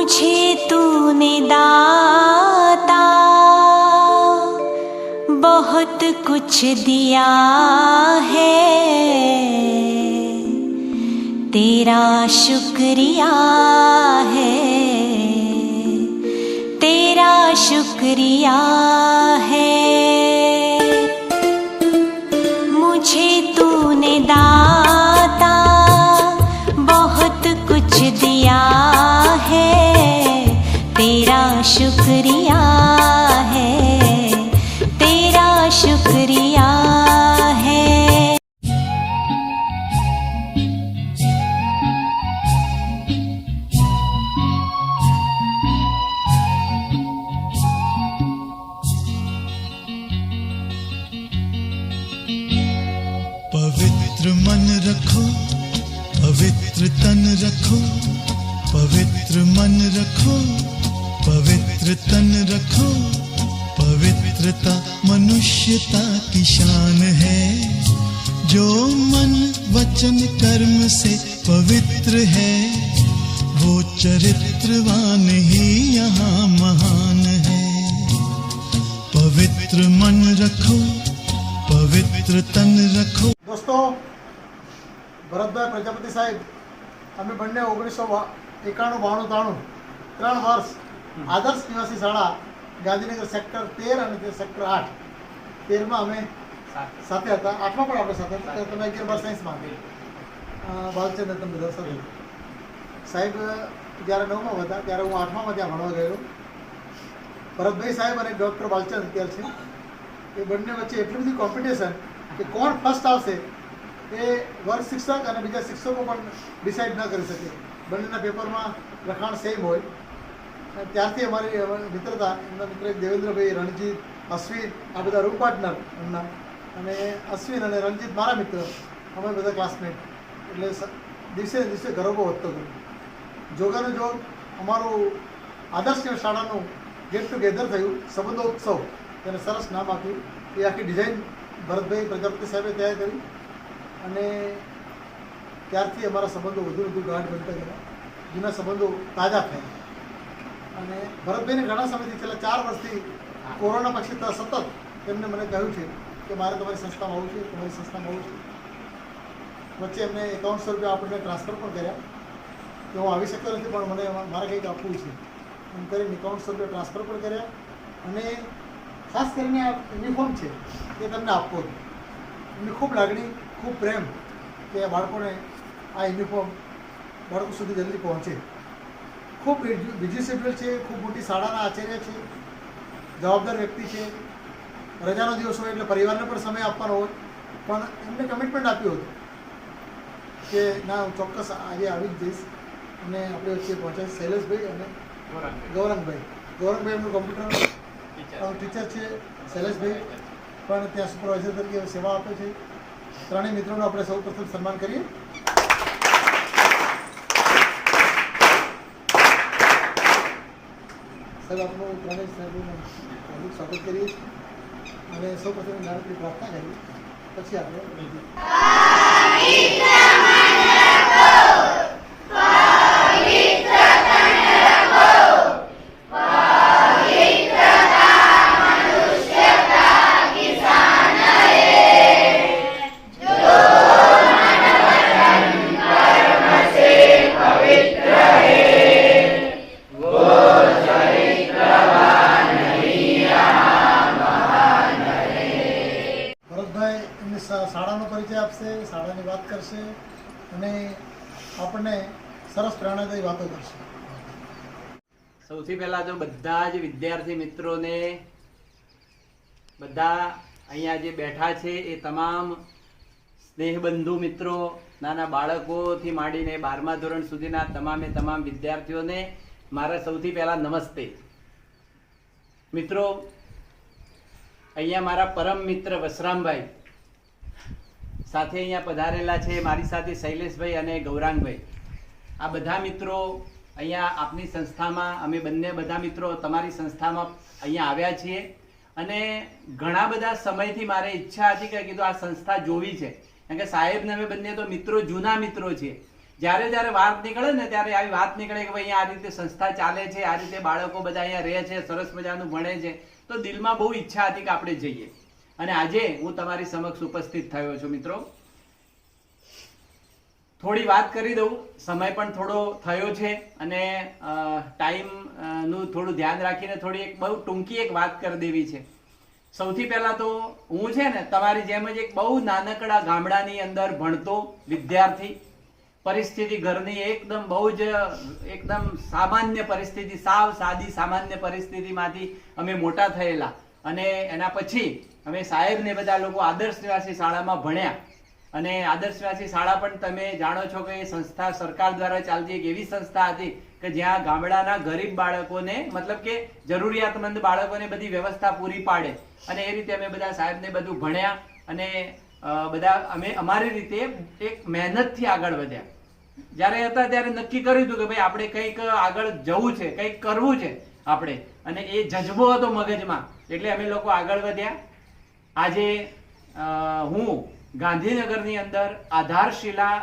मुझे तूने दाता बहुत कुछ दिया है, तेरा शुक्रिया है, तेरा शुक्रिया है। मुझे तूने दाता बहुत कुछ दिया है, तेरा शुक्रिया है, तेरा शुक्रिया है। पवित्र मन रखो, पवित्र तन रखो, पवित्र मन रखो, पवित्र तन रखो। पवित्रता मनुष्यता की शान है, जो मन वचन कर्म से पवित्र है, वो चरित्रवान ही यहाँ महान है। पवित्र मन रखो, पवित्र तन रखो। દોસ્તો, ભરતભાઈ પ્રજાપતિ સાહેબ, અમે બંને 1991, 92, 3 વર્ષ આદર્શ નિવાસી શાળા ગાંધીનગર સેક્ટર 13 અને સેક્ટર 8, 13માં અમે સાથે હતા, 8માં પણ આપણે સાથે હતા. તમે 11 સાયન્સમાં બાલચંદ્ર તમે બધા સાથે. સાહેબ જ્યારે 9માં હતા ત્યારે હું 8માં ત્યાં ભણવા ગયેલો. ભરતભાઈ સાહેબ અને ડૉક્ટર બાલચંદ અત્યારે છે, એ બંને વચ્ચે એટલી બધી કોમ્પિટિશન કે કોણ ફર્સ્ટ આવશે એ વર્ગ શિક્ષક અને બીજા શિક્ષકો પણ ડિસાઇડ ન કરી શકે. બંનેના પેપરમાં લખાણ સેમ હોય. ત્યારથી અમારી મિત્રતા, એમના મિત્ર દેવેન્દ્રભાઈ, રણજીત, અશ્વિન, આ બધા રૂમ પાર્ટનર એમના, અને અશ્વિન અને રણજીત મારા મિત્ર, અમે બધા ક્લાસમેટ. એટલે દિવસે ને દિવસે ગૌરવ વધતો ગયો. જોગાનો જોગ અમારું આદર્શ શાળાનું ગેટ ટુગેધર થયું, સંબંધોત્સવ, તેને સરસ નામ આપ્યું. એ આખી ડિઝાઇન ભરતભાઈ પ્રજાપતિ સાહેબે તૈયાર કરી, અને ત્યારથી અમારા સંબંધો વધુ વધુ ગાઢ બનતા ગયા, જૂના સંબંધો તાજા થયા. અને ભરતભાઈને ઘણા સમયથી, છેલ્લા 4 વર્ષથી કોરોના પછી સતત એમને મને કહ્યું છે કે મારે તમારી સંસ્થામાં આવવું છે, તમારી સંસ્થામાં આવવું છે. વચ્ચે એમને 5100 રૂપિયા આપણને ટ્રાન્સફર પણ કર્યા કે હું આવી શકતો નથી, પણ મને મારે કંઈક આપવું છે એમ કરીને 5100 રૂપિયા ટ્રાન્સફર પણ કર્યા. અને ખાસ કરીને આ યુનિફોર્મ છે એ તમને આપવો હતો. એમની ખૂબ લાગણી, ખૂબ પ્રેમ કે આ બાળકોને આ યુનિફોર્મ બાળકો સુધી જલ્દી પહોંચે. ખૂબ બિઝી શેડ્યુલ છે, ખૂબ મોટી શાળાના આચાર્ય છે, જવાબદાર વ્યક્તિ છે, રજાનો દિવસ હોય એટલે પરિવારને પણ સમય આપવાનો હોય, પણ એમને કમિટમેન્ટ આપ્યું હતું કે ના, હું ચોક્કસ આજે આવી જ જઈશ અને આપણે વચ્ચે પહોંચાય. શૈલેષભાઈ અને ગૌરંગભાઈ એમનું કોમ્પ્યુટર ટીચર છે, શૈલેષભાઈ પણ ત્યાં સુપરવાઇઝર તરીકે સેવા આપે છે. ત્રણેય મિત્રોનું આપણે સૌ પ્રથમ સન્માન કરીએ. સાહેબ, આપનું ત્રણેય સાહેબનું હાર્દિક સ્વાગત કરીએ છીએ અને સૌ પ્રથમ નાનકડી પ્રાર્થના કરીએ, પછી આપણે શાળાનો પરિચય આપશે, શાળાની વાત કરશે અને આપણને સરસ પ્રેરણાદાયી વાતો કરશે. સૌથી પહેલા તો બધા જ વિદ્યાર્થી મિત્રોને, બધા અહીંયા જે બેઠા છે એ તમામ સ્નેહબંધુ મિત્રો, નાના બાળકોથી માંડીને 12મા ધોરણ સુધીના તમામે તમામ વિદ્યાર્થીઓને મારા સૌથી પહેલા નમસ્તે. મિત્રો, અહીંયા મારા પરમ મિત્ર વસરામભાઈ સાથે અહીંયા પધારેલા છે, મારી સાથે શૈલેષભાઈ અને ગૌરાંગભાઈ. આ બધા મિત્રો અહીંયા આપની સંસ્થામાં, અમે બંને બધા મિત્રો તમારી સંસ્થામાં અહીંયા આવ્યા છીએ અને ઘણા બધા સમયથી મારે ઈચ્છા હતી કે કીધું આ સંસ્થા જોવી છે, કારણ કે સાહેબ ને અમે બંને તો મિત્રો, જૂના મિત્રો છીએ, જ્યારે જ્યારે વાત નીકળે ને ત્યારે આવી વાત નીકળે કે ભાઈ અહીંયા આ રીતે સંસ્થા ચાલે છે, આ રીતે બાળકો બધા અહીંયા રહે છે, સરસ મજાનું ભણે છે, તો દિલમાં બહુ ઈચ્છા હતી કે આપણે જઈએ. અને આજે હું તમારી સમક્ષ ઉપસ્થિત થયો છું મિત્રો. થોડી વાત કરી દઉં, સમય પણ થોડો થયો છે અને ટાઈમ નું થોડું ધ્યાન રાખીને થોડી એક બહુ ટૂંકી એક વાત કરી દેવી છે. સૌથી પહેલા તો હું છે ને તમારી જેમ જ એક બહુ નાનકડા ગામડાની અંદર ભણતો વિદ્યાર્થી, પરિસ્થિતિ ઘરની એકદમ બહુ જ એકદમ સામાન્ય પરિસ્થિતિ, સાવ સાદી સામાન્ય પરિસ્થિતિમાંથી અમે મોટા થયેલા. અને એના પછી અમે સાહેબ ને બધા લોકો આદર્શ નિવાસી શાળામાં ભણ્યા. અને આદર્શ નિવાસી શાળા પણ તમે જાણો છો કે એ સંસ્થા સરકાર દ્વારા ચાલતી એક એવી સંસ્થા હતી કે જ્યાં ગામડાના ગરીબ બાળકોને, મતલબ કે જરૂરિયાતમંદ બાળકોને બધી વ્યવસ્થા પૂરી પાડે. અને એ રીતે અમે બધા સાહેબને બધું ભણ્યા અને બધા અમે અમારી રીતે એક મહેનતથી આગળ વધ્યા. જ્યારે હતા ત્યારે નક્કી કર્યું હતું કે ભાઈ આપણે કંઈક આગળ જવું છે, કંઈક કરવું છે આપણે, અને એ જજ્બો હતો મગજમાં, એટલે અમે લોકો આગળ વધ્યા. આજે હું ગાંધીનગરની અંદર આધારશિલા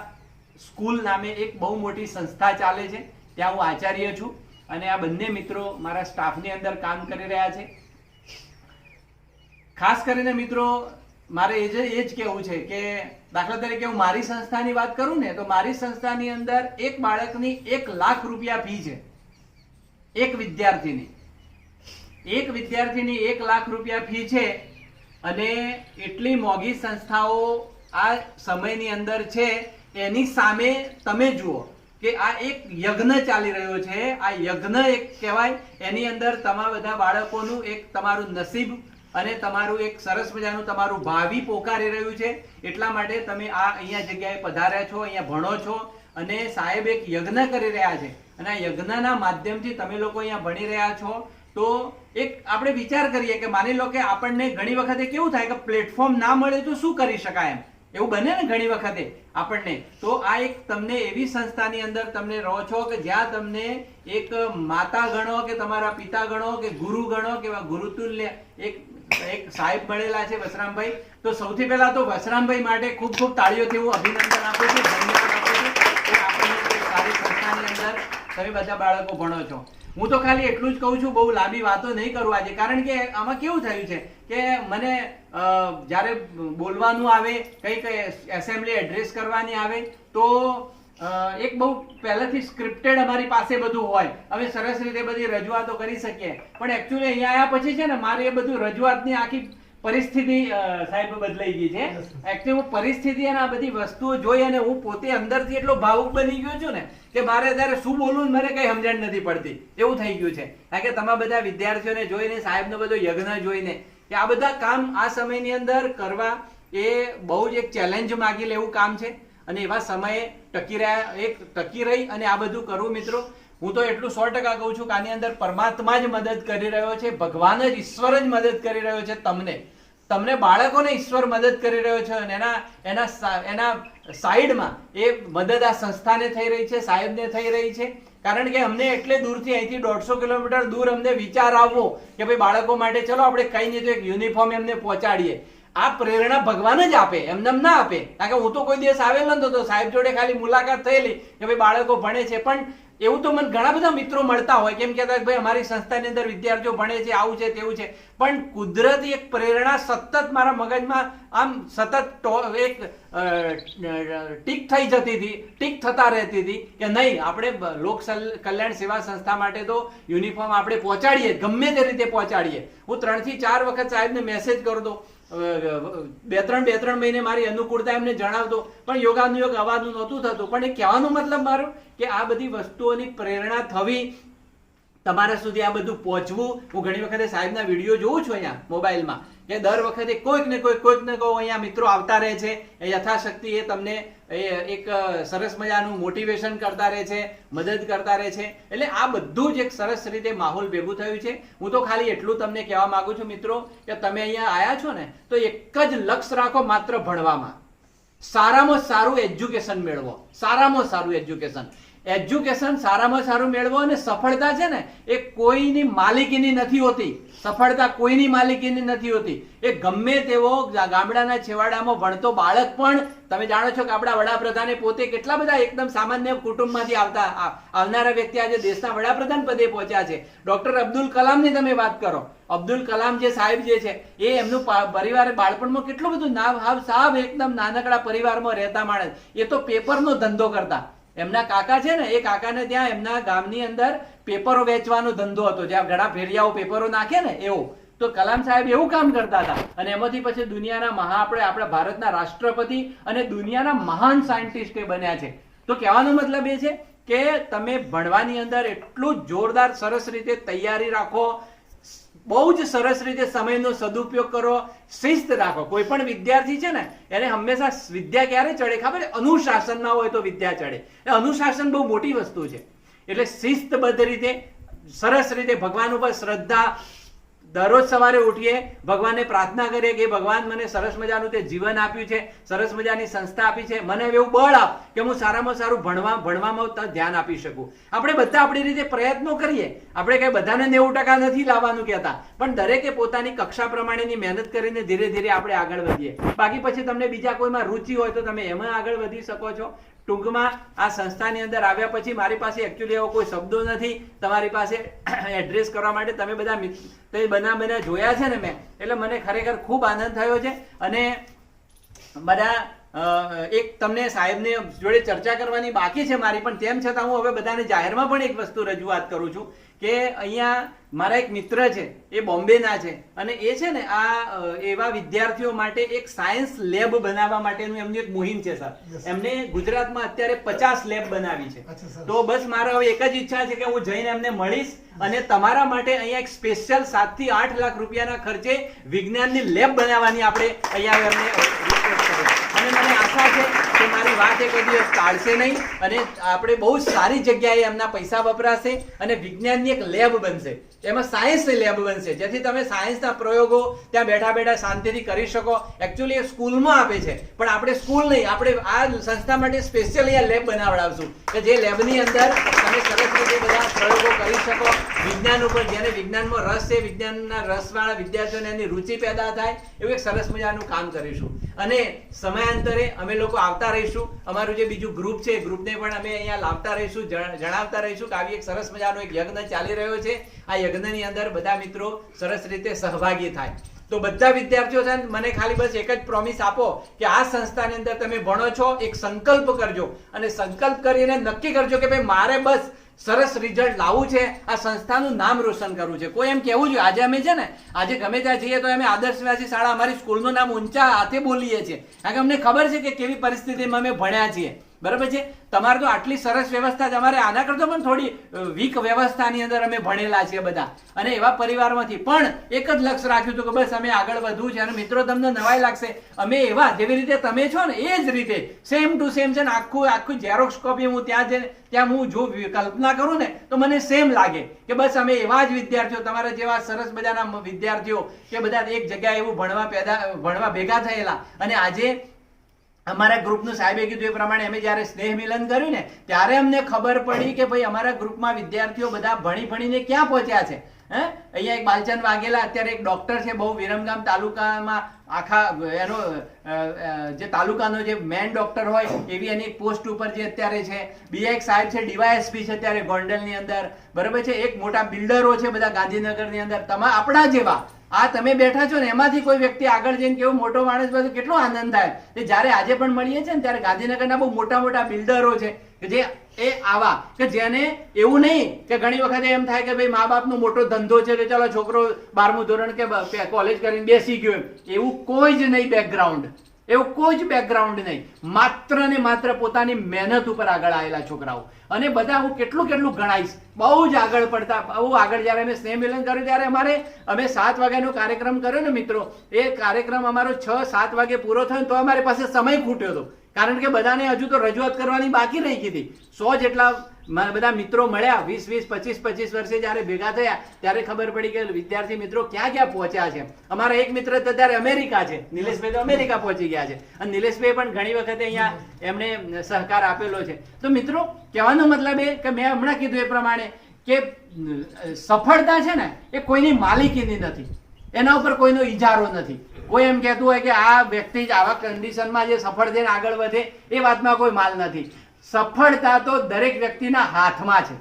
સ્કૂલ નામે એક બહુ મોટી સંસ્થા ચાલે છે, ત્યાં હું આચાર્ય છું અને આ બંને મિત્રો મારા સ્ટાફની અંદર કામ કરી રહ્યા છે. ખાસ કરીને મિત્રો મારે એ જ કહેવું છે કે દાખલા તરીકે હું મારી સંસ્થાની વાત કરું ને તો મારી સંસ્થાની અંદર એક બાળકની 1 લાખ રૂપિયા ફી છે. એક વિદ્યાર્થીની 1 લાખ રૂપિયા ફી છે. અને એટલી મોંઘી સંસ્થાઓ આ સમયની અંદર છે, એની સામે તમે જુઓ કે આ એક યજ્ઞ ચાલી રહ્યો છે. આ યજ્ઞ એક કહેવાય, એની અંદર તમારા બધા બાળકોનું એક તમારું નસીબ અને તમારું એક સરસ મજાનું તમારું ભાવિ પોકારી રહ્યું છે. એટલા માટે તમે આ અહીંયા જગ્યાએ પધાર્યા છો, અહીંયા ભણો છો અને સાહેબ એક યજ્ઞ કરી રહ્યા છે. અને આ યજ્ઞના માધ્યમથી તમે લોકો અહીંયા ભણી રહ્યા છો. તો એક આપણે વિચાર કરીએ કે માની લો કે આપણને ઘણી વખતે કેવું થાય કે પ્લેટફોર્મ ના મળે તો શું કરી શકાય, એમ એવું બને ને ઘણી વખતે આપણને. તો આ એક તમને એવી સંસ્થાની અંદર તમને રહો છો કે જ્યાં તમને એક માતા ગણો કે તમારા પિતા ગણો કે ગુરુ ગણો કે ગુરુતુલ્ય એક સાહેબ મળેલા છે, વસરામભાઈ. તો સૌથી પહેલા તો વસરામભાઈ માટે ખૂબ ખૂબ તાળીઓથી હું અભિનંદન આપું છું, ધન્યવાદ આપું છું કે આપણને સારી સંસ્થાની અંદર તમે બધા બાળકો ભણો છો. હું તો ખાલી એટલું જ કહું છું, બહુ લાંબી વાતો નહીં કરું આજે, કારણ કે આમાં કેવું થયું છે કે મને જ્યારે બોલવાનું આવે, કંઈક એસેમ્બલી એડ્રેસ કરવાની આવે તો એક બહુ પહેલાથી સ્ક્રિપ્ટેડ અમારી પાસે બધું હોય, અમે સરસ રીતે બધી રજૂઆતો કરી શકીએ. પણ એકચ્યુઅલી અહીંયા આવ્યા પછી છે ને મારે એ બધું રજૂઆતની આખી પરિસ્થિતિ સાહેબ બદલાઈ ગઈ છે. એકચ્યુઅલી હું પરિસ્થિતિ અને આ બધી વસ્તુઓ જોઈ અને હું પોતે અંદરથી એટલો ભાવુક બની ગયો છું ને કે મારે ત્યારે શું બોલવું મને કઈ સમજણ નથી પડતી, એવું થઈ ગયું છે. કારણ કે તમે બધા વિદ્યાર્થીઓને જોઈને, સાહેબનો બધો યજ્ઞ જોઈને કે આ બધા કામ આ સમયની અંદર કરવા એ બહુ જ એક ચેલેન્જ માગી લેવું કામ છે. અને એવા સમયે ટકી રહી અને આ બધું કરવું મિત્રો, હું તો એટલું 100% કહું છું કે આની અંદર પરમાત્મા જ મદદ કરી રહ્યો છે, ભગવાન જ, ઈશ્વર જ મદદ કરી રહ્યો છે. તમને બાળકોને ઈશ્વર મદદ કરી રહ્યો છે અને એના સાઈડમાં એ મદદ આ સંસ્થાને થઈ રહી છે, સાહેબને થઈ રહી છે. કારણ કે અમને એટલે દૂરથી, અહીંથી 150 કિલોમીટર દૂર અમને વિચાર આવવો કે ભાઈ બાળકો માટે ચલો આપણે કઈ નહીં તો એક યુનિફોર્મ એમને પહોંચાડીએ. આ પ્રેરણા ભગવાન જ આપે, એમને ના આપે. કારણ કે હું તો કોઈ દિવસ આવેલો નતો, તો સાહેબ જોડે ખાલી મુલાકાત થયેલી કે ભાઈ બાળકો ભણે છે. પણ એવું તો મને ઘણા બધા મિત્રો મળતા હોય, કેમ કહેતા ભાઈ અમારી સંસ્થાની અંદર વિદ્યાર્થીઓ ભણે છે, આવું છે તેવું છે. પણ કુદરતી એક પ્રેરણા સતત મારા મગજમાં આમ સતત એક ટીક થઈ જતી હતી, ટીક થતા રહેતી હતી કે નહીં, આપણે લોક કલ્યાણ સેવા સંસ્થા માટે તો યુનિફોર્મ આપણે પહોંચાડીએ, ગમે તે રીતે પહોંચાડીએ. હું 3 થી 4 વખત સાહેબને મેસેજ કરતો, 2-3 મહિને મારી અનુકૂળતા એમને જણાવતો, પણ યોગાનુયોગ આવવાનું નહોતું થતું. પણ એ કહેવાનો મતલબ મારો કે આ બધી વસ્તુઓની પ્રેરણા થવી, તમારા સુધી આ બધું પહોંચવું. હું ઘણી વખતે સાહેબના વિડીયો જોઉં છું અહીંયા મોબાઈલમાં કે દર વખતે કોઈક ને કોઈ અહીંયા મિત્રો આવતા રહે છે, યથાશક્તિ એ તમને એક સરસ મજાનું મોટિવેશન કરતા રહે છે, મદદ કરતા રહે છે. એટલે આ બધું જ એક સરસ રીતે માહોલ ભેગું થયું છે. હું તો ખાલી એટલું તમને કહેવા માંગુ છું મિત્રો કે તમે અહીંયા આવ્યા છો ને તો એક જ લક્ષ્ય રાખો, માત્ર ભણવામાં. સારામાં સારું એજ્યુકેશન મેળવો, સારામાં સારું એજ્યુકેશન. એજ્યુકેશન સારામાં સારું મેળવો અને સફળતા છે ને એ કોઈની માલિકીની નથી હોતી. સફળતા કોઈની માલિકીની નથી હોતી. એ ગમે તેવો ગામડાના છેવાડામાં ભણતો બાળક પણ, તમે જાણો છો કે આપણા વડાપ્રધાને પોતે કેટલા બધા એકદમ સામાન્ય કુટુંબમાંથી આવનારા વ્યક્તિ આજે દેશના વડાપ્રધાન પદે પહોંચ્યા છે. ડોક્ટર અબ્દુલ કલામની તમે વાત કરો. અબ્દુલ કલામ જે સાહેબ જે છે એ એમનું પરિવાર બાળપણમાં કેટલું બધું સાવ એકદમ નાનકડા પરિવારમાં રહેતા માણસ. એ તો પેપરનો ધંધો કરતા. એમના કાકા છે ને, એ કાકાને ત્યાં એમના ગામની અંદર પેપરો વેચવાનો ધંધો હતો, જ્યાં ઘણા ફેરિયાઓ પેપરો નાખે ને એવો. તો કલામ સાહેબ એવું કામ કરતા હતા અને એમાંથી પછી દુનિયાના આપણા ભારતના રાષ્ટ્રપતિ અને દુનિયાના મહાન સાયન્ટિસ્ટ એ બન્યા છે. તો કહેવાનો મતલબ એ છે કે તમે ભણવાની અંદર એટલું જોરદાર સરસ રીતે તૈયારી રાખો, બહુ જ સરસ રીતે સમયનો સદુપયોગ કરો, શિસ્ત રાખો. કોઈ પણ વિદ્યાર્થી છે ને એને હંમેશા વિદ્યા ક્યારે ચડે ખબર? અનુશાસન ના હોય તો વિદ્યા ચડે. અનુશાસન બહુ મોટી વસ્તુ છે. એટલે શિસ્તબદ્ધ રીતે સરસ રીતે ભગવાન ઉપર શ્રદ્ધા, દરરોજ સવારે ઉઠીએ ભગવાનને પ્રાર્થના કરીએ કે ભગવાન મને સરસ મજાનું તે જીવન આપ્યું છે, સરસ મજાની સંસ્થા આપી છે, મને એવું બળ આપ કે હું સારામાં સારું ભણવામાં ધ્યાન આપી શકું. આપણે બધા આપણી રીતે પ્રયત્નો કરીએ. આપણે કઈ બધાને 90% નથી લાવવાનું કહેતા, પણ દરેકે પોતાની કક્ષા પ્રમાણેની મહેનત કરીને ધીરે ધીરે આપણે આગળ વધીએ. બાકી પછી તમને બીજા કોઈમાં રુચિ હોય તો તમે એમાં આગળ વધી શકો છો. ટૂંકમાં આ સંસ્થાની અંદર આવ્યા પછી મારી પાસે એકચ્યુઅલી એવો કોઈ શબ્દો નથી તમારી પાસે એડ્રેસ કરવા માટે. તમે બધા બના જોયા છે ને મેં, એટલે મને ખરેખર ખૂબ આનંદ થયો છે. અને બધા એક તમને સાહેબને જોડે ચર્ચા કરવાની બાકી છે મારી, પણ તેમ છતાં હું હવે બધાને જાહેરમાં પણ એક વસ્તુ રજૂઆત કરું છું કે અહીંયા મારા એક મિત્ર છે, એ બોમ્બેના છે, અને એ છે ને આ એવા વિદ્યાર્થીઓ માટે એક સાયન્સ લેબ બનાવવા માટેનું એમની એક મુહિમ છે સર. એમને ગુજરાતમાં અત્યારે 50 લેબ બનાવી છે. તો બસ મારો હવે એક જ ઈચ્છા છે કે હું જઈને એમને મળીશ અને તમારા માટે અહીંયા એક સ્પેશિયલ 7 થી 8 લાખ રૂપિયાના ખર્ચે વિજ્ઞાનની લેબ બનાવવાની આપણે અહીંયા એમને રિક્વેસ્ટ કરીએ. અને મને આશા છે કે મારી વાત એક દિવસ ટાળશે નહીં અને આપણે બહુ સારી જગ્યાએ એમના પૈસા વપરાશે અને વિજ્ઞાનની એક લેબ બનશે. એમાં સાયન્સની લેબ બનશે, જેથી તમે સાયન્સના પ્રયોગો ત્યાં બેઠા બેઠા શાંતિથી કરી શકો. એકચ્યુઅલી એ સ્કૂલમાં આપે છે, પણ આપણે સ્કૂલ નહીં, આપણે આ સંસ્થા માટે સ્પેશિયલ અહીંયા લેબ બનાવડાવશું કે જે લેબની અંદર તમે સરસ રીતે બધા પ્રયોગો કરી શકો. વિજ્ઞાન ઉપર જેને વિજ્ઞાનમાં રસ છે, વિજ્ઞાનના રસવાળા વિદ્યાર્થીઓને એની રુચિ પેદા થાય એવું એક સરસ મજાનું કામ કરીશું. અને સમયાંતરે અમે લોકો આવતા રહીશું. અમારું જે બીજું ગ્રુપ છે એ ગ્રુપને પણ અમે અહીંયા લાવતા રહીશું, જણાવતા રહીશું કે આવી એક સરસ મજાનો એક યજ્ઞ ચાલી રહ્યો છે. આ યજ્ઞની અંદર બધા મિત્રો સરસ રીતે સહભાગી થાય. તો બધા વિદ્યાર્થીઓ છે મને ખાલી બસ એક જ પ્રોમિસ આપો કે આ સંસ્થાની અંદર તમે ભણો છો, એક સંકલ્પ કરજો અને સંકલ્પ કરીને નક્કી કરજો કે ભાઈ મારે બસ સરસ રિઝલ્ટ લાવવું છે, આ સંસ્થાનું નામ રોશન કરવું છે. કોઈ એમ કહેવું જોઈએ આજે અમે છે ને આજે ગમે ત્યાં જઈએ તો અમે આદર્શવાસી શાળા અમારી સ્કૂલનું નામ ઊંચા હાથે બોલીએ છીએ, કારણ કે અમને ખબર છે કે કેવી પરિસ્થિતિમાં અમે ભણ્યા છીએ. બરાબર છે? તમારે તો આટલી સરસ વ્યવસ્થા છે, અમારે આના કરતો પણ થોડી વીક વ્યવસ્થાની અંદર અમે ભણેલા છીએ બધા, અને એવા પરિવારમાંથી પણ એક જ લક્ષ્ય રાખ્યું હતું કે બસ અમે આગળ વધવું છે. અને મિત્રો તમને નવાઈ લાગશે, અમે એવા જેવી રીતે તમે છો ને એ જ રીતે સેમ ટુ સેમ છે ને આખું ઝેરોક્સ કોપી હું ત્યાં હું જો કલ્પના કરું ને તો મને સેમ લાગે કે બસ અમે એવા જ વિદ્યાર્થીઓ, તમારા જેવા સરસ મજાના વિદ્યાર્થીઓ કે બધા એક જગ્યાએ એવું ભણવા ભેગા થયેલા. અને આજે અમારા ગ્રુપનું સાહેબે કીધું એ પ્રમાણે અમે જ્યારે સ્નેહ મિલન કર્યું ને ત્યારે અમને ખબર પડી કે ભાઈ અમારા ગ્રુપમાં વિદ્યાર્થીઓ બધા ભણીને ક્યાં પહોંચ્યા છે. અહીંયા એક બાલચંદ વાઘેલા અત્યારે એક ડોક્ટર છે, બહુ વિરમગામ તાલુકામાં આખા એનો જે તાલુકાનો જે મેન ડોક્ટર હોય એવી એની એક પોસ્ટ ઉપર જે અત્યારે છે. બીજા એક સાહેબ છે ડીવાયએસપી છે અત્યારે ગોંડલની અંદર. બરાબર છે? એક મોટા બિલ્ડરો છે બધા ગાંધીનગરની અંદર. આપણા જેવા આ તમે બેઠા છો ને એમાંથી કોઈ વ્યક્તિ આગળ જઈને કેવો મોટો માણસ બધું કેટલો આનંદ થાય. જ્યારે આજે પણ મળીએ છીએ ને ત્યારે ગાંધીનગરના બહુ મોટા મોટા બિલ્ડરો છે કે જે એ આવા કે જેને એવું નહીં કે ઘણી વખત એમ થાય કે ભાઈ મા બાપનો મોટો ધંધો છે કે ચાલો છોકરો 12મું ધોરણ કે કોલેજ કરીને બેસી ગયો, એવું કોઈ જ નહીં બેકગ્રાઉન્ડ. એવું કોઈ જ બેકગ્રાઉન્ડ નહીં, માત્ર ને માત્ર પોતાની મહેનત ઉપર આગળ આવેલા છોકરાઓ. અને બધા હું કેટલું ગણાઈશ, બહુ જ આગળ પડતા. બહુ આગળ જયારે અમે સ્નેહ મિલન કર્યું ત્યારે અમે 7 વાગ્યાનો કાર્યક્રમ કર્યો ને મિત્રો, એ કાર્યક્રમ અમારો 6-7 વાગે પૂરો થયો તો અમારી પાસે સમય ખૂટ્યો હતો, કારણ કે બધાને હજુ તો રજૂઆત કરવાની બાકી રહી ગઈ હતી. 100 જેટલા બધા મિત્રો મળ્યા 20 25 વર્ષે જ્યારે ભેગા થયા ત્યારે ખબર પડી કે વિદ્યાર્થી મિત્રો ક્યાં ક્યાં પહોંચ્યા છે. અમારા એક મિત્ર તો અત્યારે અમેરિકા છે, નિલેશભાઈ તો અમેરિકા પહોંચી ગયા છે, અને નિલેશભાઈ પણ ઘણી વખતે અહીંયા એમણે સહકાર આપેલો છે. તો મિત્રો કહેવાનો મતલબ એ કે મેં હમણાં કીધું એ પ્રમાણે કે સફળતા છે ને એ કોઈની માલિકીની નથી, એના ઉપર કોઈનો ઇજારો નથી. કોઈ એમ કહેતું હોય કે આ વ્યક્તિ જ આવા કન્ડિશનમાં જે સફળ થઈને આગળ વધે એ વાતમાં કોઈ માલ નથી. સફળતા તો દરેક વ્યક્તિના હાથમાં છે,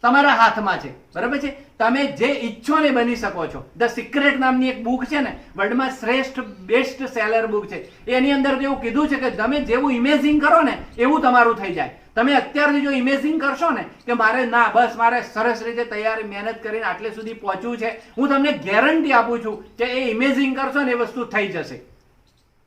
તમારા હાથમાં છે, બરાબર છે. તમે જે ઈચ્છો ને બની શકો છો. ધ સિક્રેટ નામની એક બુક છે ને, વર્લ્ડમાં શ્રેષ્ઠ બેસ્ટ સેલર બુક છે, એની અંદર એવું કીધું છે કે તમે જેવું ઇમેજિન કરો ને એવું તમારું થઈ જાય. તમે અત્યારથી જો ઇમેજિન કરશો ને કે મારે મારે સરસ રીતે તૈયારી મહેનત કરીને આટલે સુધી પહોંચવું છે, હું તમને ગેરંટી આપું છું કે એ ઇમેજિન કરશો ને એ વસ્તુ થઈ જશે.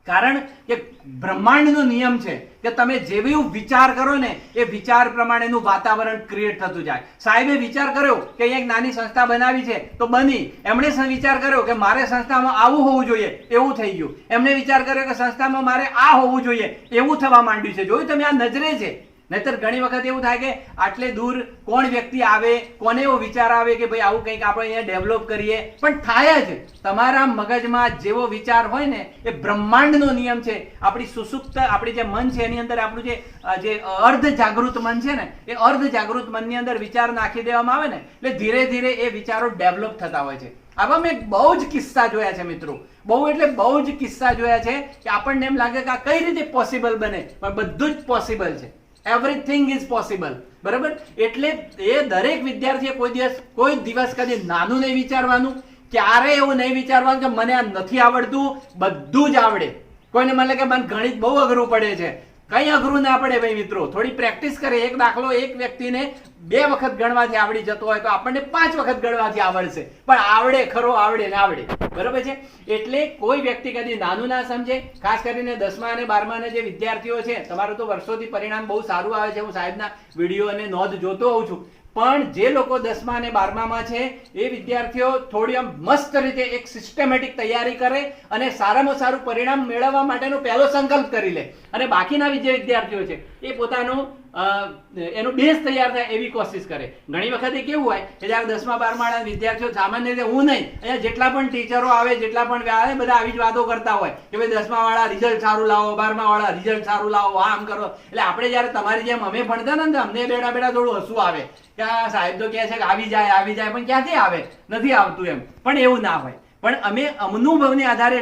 કારણ કે બ્રહ્માંડનો નિયમ છે કે તમે જેવું વિચાર કરો ને એ વિચાર પ્રમાણેનું વાતાવરણ ક્રિએટ થતું જાય. સાહેબે વિચાર કર્યો કે અહીંયા એક નાની સંસ્થા બનાવી છે તો બની. એમણે વિચાર કર્યો કે મારે સંસ્થામાં આવું હોવું જોઈએ, એવું થઈ ગયું. એમણે વિચાર કર્યો કે સંસ્થામાં મારે આ હોવું જોઈએ, એવું થવા માંડ્યું છે. જોયું તમે, આ નજરે છે. નહીતર ઘણી વખત એવું થાય કે આટલે દૂર કોણ વ્યક્તિ આવે, કોને એવો વિચાર આવે કે ભાઈ આવું કંઈક આપણે અહીંયા ડેવલપ કરીએ, પણ થાય જ. તમારા મગજમાં જેવો વિચાર હોય ને એ બ્રહ્માંડનો નિયમ છે. આપણી સુસુપ્ત આપણી જે મન છે એની અંદર આપણું જે અર્ધ જાગૃત મન છે ને એ અર્ધ જાગૃત મનની અંદર વિચાર નાખી દેવામાં આવે ને એટલે ધીરે ધીરે એ વિચારો ડેવલપ થતા હોય છે. આવા મેં બહુ જ કિસ્સા જોયા છે મિત્રો, બહુ એટલે બહુ જ કિસ્સા જોયા છે કે આપણને એમ લાગે કે આ કઈ રીતે પોસિબલ બને, પણ બધું જ પોસિબલ છે. એવરીથિંગ ઇઝ પોસિબલ, બરાબર. એટલે એ દરેક વિદ્યાર્થીએ કોઈ દિવસ કદી નાનું નહીં વિચારવાનું, ક્યારે એવું નહીં વિચારવાનું કે મને આ નથી આવડતું. બધું જ આવડે. કોઈને મને કે મને ગણિત બહુ અઘરું પડે છે, કઈ અઘરું ના પડે ભાઈ મિત્રો. થોડી પ્રેક્ટિસ કરે. એક દાખલો એક વ્યક્તિને 2 વખત ગણવાથી આવડી જતો હોય તો આપણને 5 વખત ગણવાથી આવડશે, પણ આવડે ખરો, આવડે ને આવડે, બરાબર છે. એટલે કોઈ વ્યક્તિ કદી નાનું ના સમજે. ખાસ કરીને 10મા અને 12માના જે વિદ્યાર્થીઓ છે, તમારું તો વર્ષોથી પરિણામ બહુ સારું આવે છે, હું સાહેબના વિડીયો અને નોંધ જોતો હોઉં છું. પણ જે લોકો 10મા અને 12મામાં છે એ વિદ્યાર્થીઓ થોડી આમ મસ્ત રીતે એક સિસ્ટમેટિક તૈયારી કરે અને સારામાં સારું પરિણામ મેળવવા માટેનો પહેલો સંકલ્પ કરી લે, અને બાકીના જે વિદ્યાર્થીઓ છે એ પોતાનું એનો બેઝ તૈયાર થાય એવી કોશિશ કરે. ઘણી વખતે કેવું હોય કે જયારે 10મા 12માના વિદ્યાર્થીઓ સામાન્ય રીતે, હું નહીં, અહીંયા જેટલા પણ ટીચરો આવે, જેટલા પણ આવે, બધા આવી જ વાતો કરતા હોય કે ભાઈ 10મા વાળા રિઝલ્ટ સારું લાવો, 12મા વાળા રિઝલ્ટ સારું લાવો, આમ કરો. એટલે આપણે જયારે તમારી જેમ અમે ભણતા ને અમને બેઠા થોડું હસવું આવે કે આ સાહેબ તો કહે છે કે આવી જાય, પણ ક્યાંથી આવે, નથી આવતું એમ. પણ એવું ના હોય. પણ અમે અનુભવને આધારે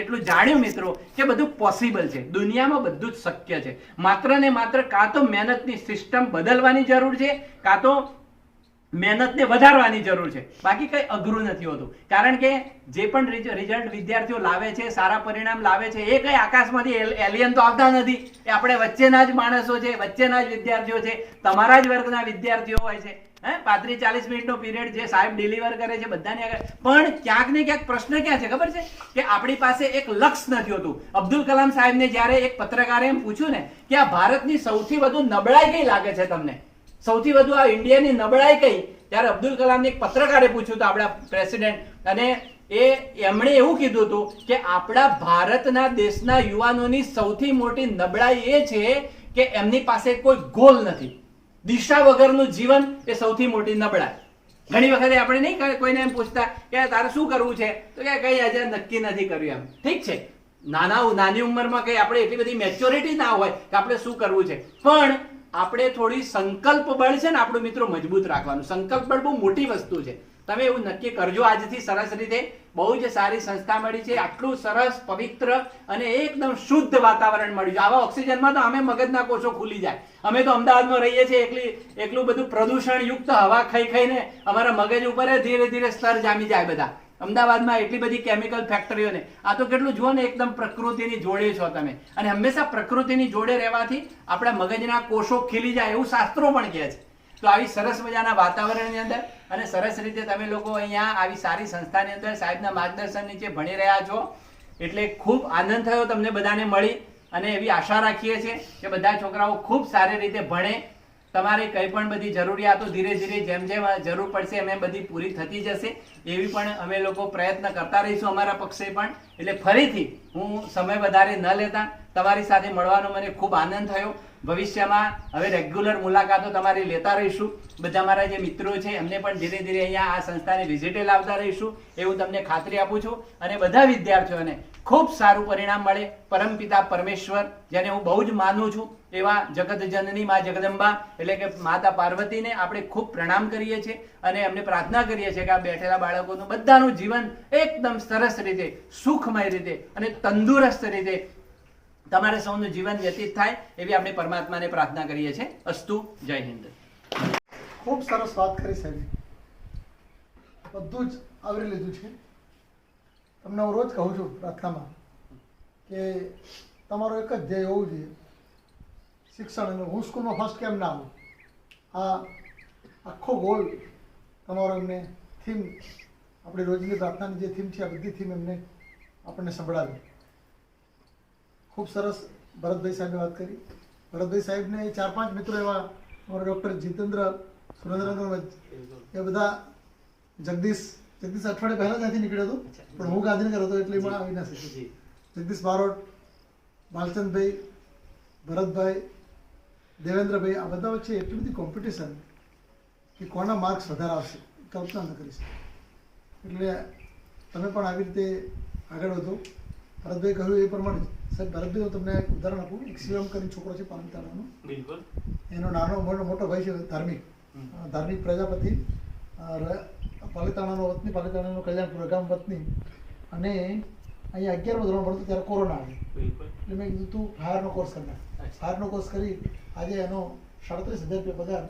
એટલું જાણ્યું મિત્રો કે બધું પોસિબલ છે. દુનિયામાં બધું જ શક્ય છે. માત્ર ને માત્ર કાં તો મહેનતની સિસ્ટમ બદલવાની જરૂર છે, કાં તો મહેનતને વધારવાની જરૂર છે. બાકી કઈ અઘરું નથી હોતું. કારણ કે જે પણ રિઝલ્ટ વિદ્યાર્થીઓ લાવે છે, સારા પરિણામ લાવે છે, એ કઈ આકાશમાંથી એલિયન તો આવતા નથી. એ આપણે વચ્ચેના જ માણસો છે, વચ્ચેના જ વિદ્યાર્થીઓ છે, તમારા જ વર્ગના વિદ્યાર્થીઓ હોય છે. 35-40 મિનિટનો પીરિયડ જે સાહેબ ડિલિવર કરે છે બધાની આગળ. પણ ક્યાંક ને ક્યાંક પ્રશ્ન ક્યાં છે ખબર છે કે આપણી પાસે એક લક્ષ્ય નથી હોતું. અબ્દુલ કલામ સાહેબને જ્યારે એક પત્રકારે એમ પૂછ્યું ને કે આ ભારતની સૌથી વધુ નબળાઈ કઈ લાગે છે તમને, સૌથી વધુ આ ઇન્ડિયાની નબળાઈ કઈ, ત્યારે અબ્દુલ કલામને એક પત્રકારે પૂછ્યું હતું, આપણા પ્રેસિડેન્ટ, અને એમણે એવું કીધું હતું કે આપણા ભારતના દેશના યુવાનોની સૌથી મોટી નબળાઈ એ છે કે એમની પાસે કોઈ ગોલ નથી. દિશા વગરનું જીવન એ સૌથી મોટી નબળાઈ. ઘણી વખતે આપણે નહીં કોઈને એમ પૂછતા કે તારે શું કરવું છે, તો કે કઈ આજે નક્કી નથી કર્યું એમ. ઠીક છે, નાની ઉંમરમાં કઈ આપણે એટલી બધી મેચ્યોરિટી ના હોય કે આપણે શું કરવું છે, પણ આપણે થોડી સંકલ્પ બળ છે ને આપણું મિત્રો મજબૂત રાખવાનું. સંકલ્પ બળ બહુ મોટી વસ્તુ છે. તમે એવું નક્કી કરજો આજથી સરસ રીતે. બહુ જ સારી સંસ્થા મળી છે, આટલું સરસ પવિત્ર અને એકદમ શુદ્ધ વાતાવરણ મળ્યું છે. આવા ઓક્સિજનમાં તો અમે મગજના કોષો ખુલી જાય. અમે તો અમદાવાદમાં રહીએ છીએ, એટલું બધું પ્રદૂષણ યુક્ત હવા ખાઈને અમારા મગજ ઉપર ધીરે ધીરે સ્તર જામી જાય બધા. અમદાવાદમાં એટલી બધી કેમિકલ ફેક્ટરીઓને, આ તો કેટલું જુઓ ને, એકદમ પ્રકૃતિની જોડે છો તમે. અને હંમેશા પ્રકૃતિની જોડે રહેવાથી આપણા મગજના કોષો ખીલી જાય એવું શાસ્ત્રો પણ કહે છે. તો આવી સરસ મજાના વાતાવરણની અંદર અને સરસ રીતે તમે લોકો અહીંયા આવી સારી સંસ્થાની અંદર સાહેબના માર્ગદર્શન નીચે ભણી રહ્યા છો, એટલે ખૂબ આનંદ થયો તમને બધાને મળી. અને એવી આશા રાખીએ છીએ કે બધા છોકરાઓ ખૂબ સારી રીતે ભણે. તમારી કંઈ પણ બધી જરૂરિયાતો ધીરે ધીરે જેમ જેમ જરૂર પડશે એમ બધી પૂરી થતી જશે, એવી પણ અમે લોકો પ્રયત્ન કરતા રહીશું અમારા પક્ષે પણ. એટલે ફરીથી હું સમય વધારે ન લેતા તમારી સાથે મળવાનો મને ખૂબ આનંદ થયો. ભવિષ્યમાં હવે રેગ્યુલર મુલાકાતો તમારી લેતા રહીશું. બધા મારા જે મિત્રો છે એમને પણ ધીરે ધીરે અહીંયા આ સંસ્થાને વિઝિટે લાવતા રહીશું એવું તમને ખાતરી આપું છું. અને બધા વિદ્યાર્થીઓને ખૂબ સારું પરિણામ મળે. પરમપિતા પરમેશ્વર જેને હું બહુ જ માનું છું એવા જગતજનની મા જગદંબા એટલે કે માતા પાર્વતીને આપણે ખૂબ પ્રણામ કરીએ છીએ અને એમને પ્રાર્થના કરીએ છીએ કે આ બેઠેલા બાળકોનું બધાનું જીવન એકદમ સરસ રીતે સુખમય રીતે અને તંદુરસ્ત રીતે તમારે સૌનું જીવન વ્યતીત થાય એવી આપણે પરમાત્માને પ્રાર્થના કરીએ છીએ. અસ્તુ. જય હિન્દ. ખૂબ સરસ વાત કરી સાહેબ, બધું જ આવરી લીધું છે. તમને હું રોજ કહું છું પ્રાર્થનામાં કે તમારો એક જ ધ્યેય હોવું જોઈએ શિક્ષણ. અને હું સ્કૂલમાં ફર્સ્ટ કેમ ના આવું, આ આખો ગોલ તમારો એમને થીમ, આપણી રોજની પ્રાર્થનાની જે થીમ છે આ બધી થીમ એમને આપણને સંભળાવી. ખૂબ સરસ ભરતભાઈ સાહેબે વાત કરી. ભરતભાઈ સાહેબને 4-5 મિત્રો એવા અમારા ડૉક્ટર જીતેન્દ્ર, સુરેન્દ્રનગર, એ બધા જગદીશ અઠવાડિયે પહેલાં ત્યાંથી નીકળ્યો હતો પણ હું ગાંધીનગર હતો એટલે એમાં આવી ના શકી. જગદીશ બારોટ, બાલચંદભાઈ, ભરતભાઈ, દેવેન્દ્રભાઈ, આ બધા વચ્ચે એટલી બધી કોમ્પિટિશન કે કોના માર્ક્સ વધારે આવશે કલ્પના ન કરી શકે. એટલે તમે પણ આવી રીતે આગળ વધો. ભરતભાઈ કહ્યું એ પ્રમાણે સાહેબ, ભરતભાઈ હું તમને એક ઉદાહરણ આપું. એક શિવમ કરીને છોકરો છે પાલિતાણાનો, બિલકુલ. એનો નાનો મોટો ભાઈ છે ધાર્મિક પ્રજાપતિ, પાલિતાણાનો વતની, પાલિતાણાનો કલ્યાણપુર ગામ વતની, અને અહીંયા 11મું ધોરણ ભણતો ત્યારે કોરોના આવ્યો. એટલે મેં કીધું તું ફાયરનો કોર્સ કરનાર. ફાયરનો કોર્સ કરી આજે એનો 37,000 રૂપિયા પગાર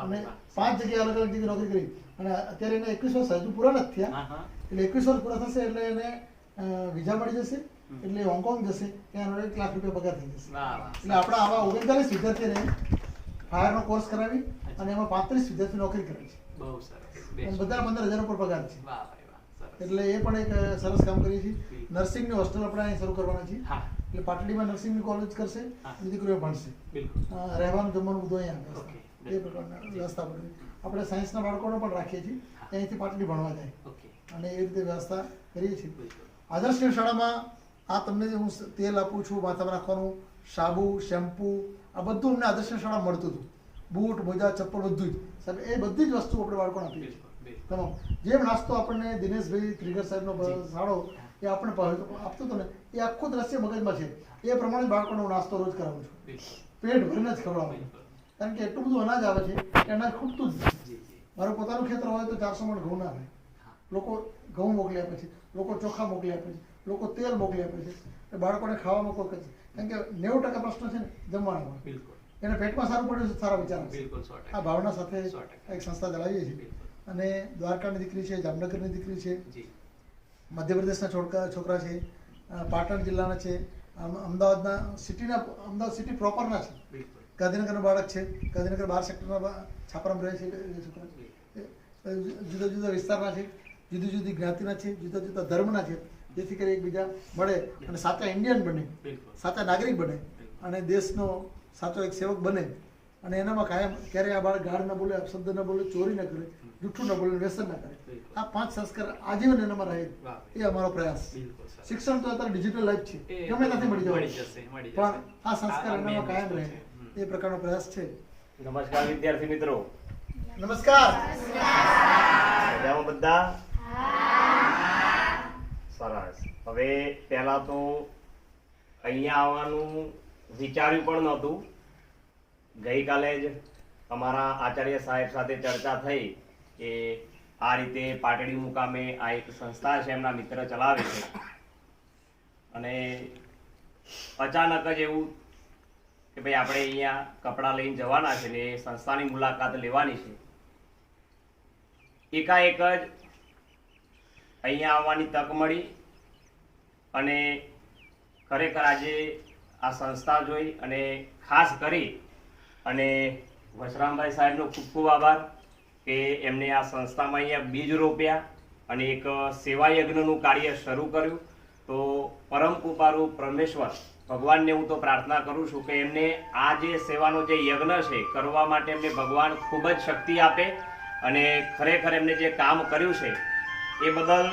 અને 5 જગ્યાએ અલગ અલગ જગ્યાએ નોકરી કરી. અને અત્યારે એને 21 વર્ષ હજુ પૂરા નથી થયા, એટલે 21 વર્ષ પૂરા થશે એટલે એને વિઝા મળી જશે, એટલે હોંગકોંગ જશે, ત્યાં 1 લાખ રૂપિયા પગાર થઈ જશે. એટલે આપણા આવા 39 વિદ્યાર્થીને ફાયરનો કોર્સ કરાવી અને એમાં 35 વિદ્યાર્થી નોકરી કરે છે. બહુ સરસ. અને બધા 15,000 ઉપર પગાર છે. એટલે એ પણ એક સરસ કામ કરીએ છીએ. નર્સિંગની હોસ્ટેલ આપણે અહીં શરૂ કરવાના છીએ. એટલે પાટડીમાં નર્સિંગની કોલેજ કરશે અને દીકરીઓ ભણશે. રહેવાનું જમવાનું બધું અહીંયા આપે. એ પ્રકારના વ્યવસ્થા આપણે સાયન્સના બાળકોને પણ રાખીએ છીએ, અહીંથી પાટડી ભણવા જાય અને એ રીતે વ્યવસ્થા કરીએ છીએ. આદર્શની શાળામાં આ તમને જે હું તેલ આપું છું માથામાં નાખવાનું, સાબુ, શેમ્પૂ, આ બધું અમને આદર્શની શાળામાં મળતું હતું. બૂટ, મોજા, ચપ્પલ બધું જ સાહેબ, એ બધી જ વસ્તુ આપણે બાળકોને આપીએ છીએ તમામ. જેમ નાસ્તો આપણને દિનેશભાઈ ત્રિગર સાહેબનો શાળો એ આપણે આપતો હતો ને, એ આખું દ્રશ્ય મગજમાં છે. એ પ્રમાણે બાળકોનો હું નાસ્તો રોજ કરાવું છું, પેટ ભરીને જ ખવડાવું. કારણ કે એટલું બધું અનાજ આવે છે કે અનાજ ખૂટતું જ નથી. મારું પોતાનું ખેતર હોય તો 400 મણ ઘઉં ના થાય. લોકો ઘઉં મોકલી આપે છે, લોકો ચોખા મોકલી આપે છે, લોકો તેલ મોકલી આપે છે. એ બાળકોને ખાવામાં કોઈ કચે, કારણ કે 90% પ્રશ્ન છે ને જમવાનો હોય. એને પેટમાં સારું પડ્યું છે, સારા વિચાર આવશે. આ ભાવના સાથે એક સંસ્થા ચલાવીએ છીએ. અને દ્વારકાની દીકરી છે, જામનગરની દીકરી છે, મધ્યપ્રદેશના છોકરા છે, પાટણ જિલ્લાના છે, અમદાવાદ સિટી પ્રોપરના છે, ગાંધીનગરનો બાળક છે, ગાંધીનગર 12 સેક્ટરના છાપરામાં રહે છે છોકરા, જુદા જુદા વિસ્તારના છે, જુદી જુદી જ્ઞાતિના છે, જુદા જુદા ધર્મના છે, જેથી કરી એકબીજા મળે અને સાચા ઇન્ડિયન બને, સાચા નાગરિક બને અને દેશનો સાચો એક સેવક બને. અને એનામાં કાયમ ક્યારેય આ બાળક ગાળ ન બોલે, અપશબ્દ ન બોલે, ચોરી ન કરે, જૂઠું ન બોલે, વ્યસન ન કરે. આ 5 સંસ્કાર આજીવન એનામાં રહે, એ અમારો પ્રયાસ. શિક્ષણ તો અત્યારે ડિજિટલ લાઈફ છે, ગમે ત્યાંથી મળી જશે, પણ આ સંસ્કાર એનામાં કાયમ રહે, એ પ્રકારનો પ્રયાસ છે. નમસ્કાર વિદ્યાર્થી મિત્રો. નમસ્કાર. મજામાં બધા? સરસ. હવે પહેલા તો અહીંયા આવવાનું વિચાર્યું પણ નહોતું. ગઈકાલે જ અમારા આચાર્ય સાહેબ સાથે ચર્ચા થઈ કે આ રીતે પાટડી મુકામે આ એક સંસ્થા છે, એમના મિત્ર ચલાવે છે, અને અચાનક જ એવું કે ભાઈ આપણે અહીંયા કપડાં લઈને જવાના છે ને એ સંસ્થાની મુલાકાત લેવાની છે. એકાએક જ અહીંયા આવવાની તક મળી અને ખરેખર આજે આ સંસ્થા જોઈ અને ખાસ કરી અને વશરામભાઈ સાહેબનો ખૂબ ખૂબ આભાર કે એમને આ સંસ્થામાં અહીંયા બીજ રોપ્યા અને એક સેવા યજ્ઞનું કાર્ય શરૂ કર્યું. તો પરમ કૃપાળુ પરમેશ્વર ભગવાનને હું તો પ્રાર્થના કરું છું કે એમને આ જે સેવાનો જે યજ્ઞ છે કરવા માટે એમને ભગવાન ખૂબ જ શક્તિ આપે અને ખરેખર એમને જે કામ કર્યું છે એ બદલ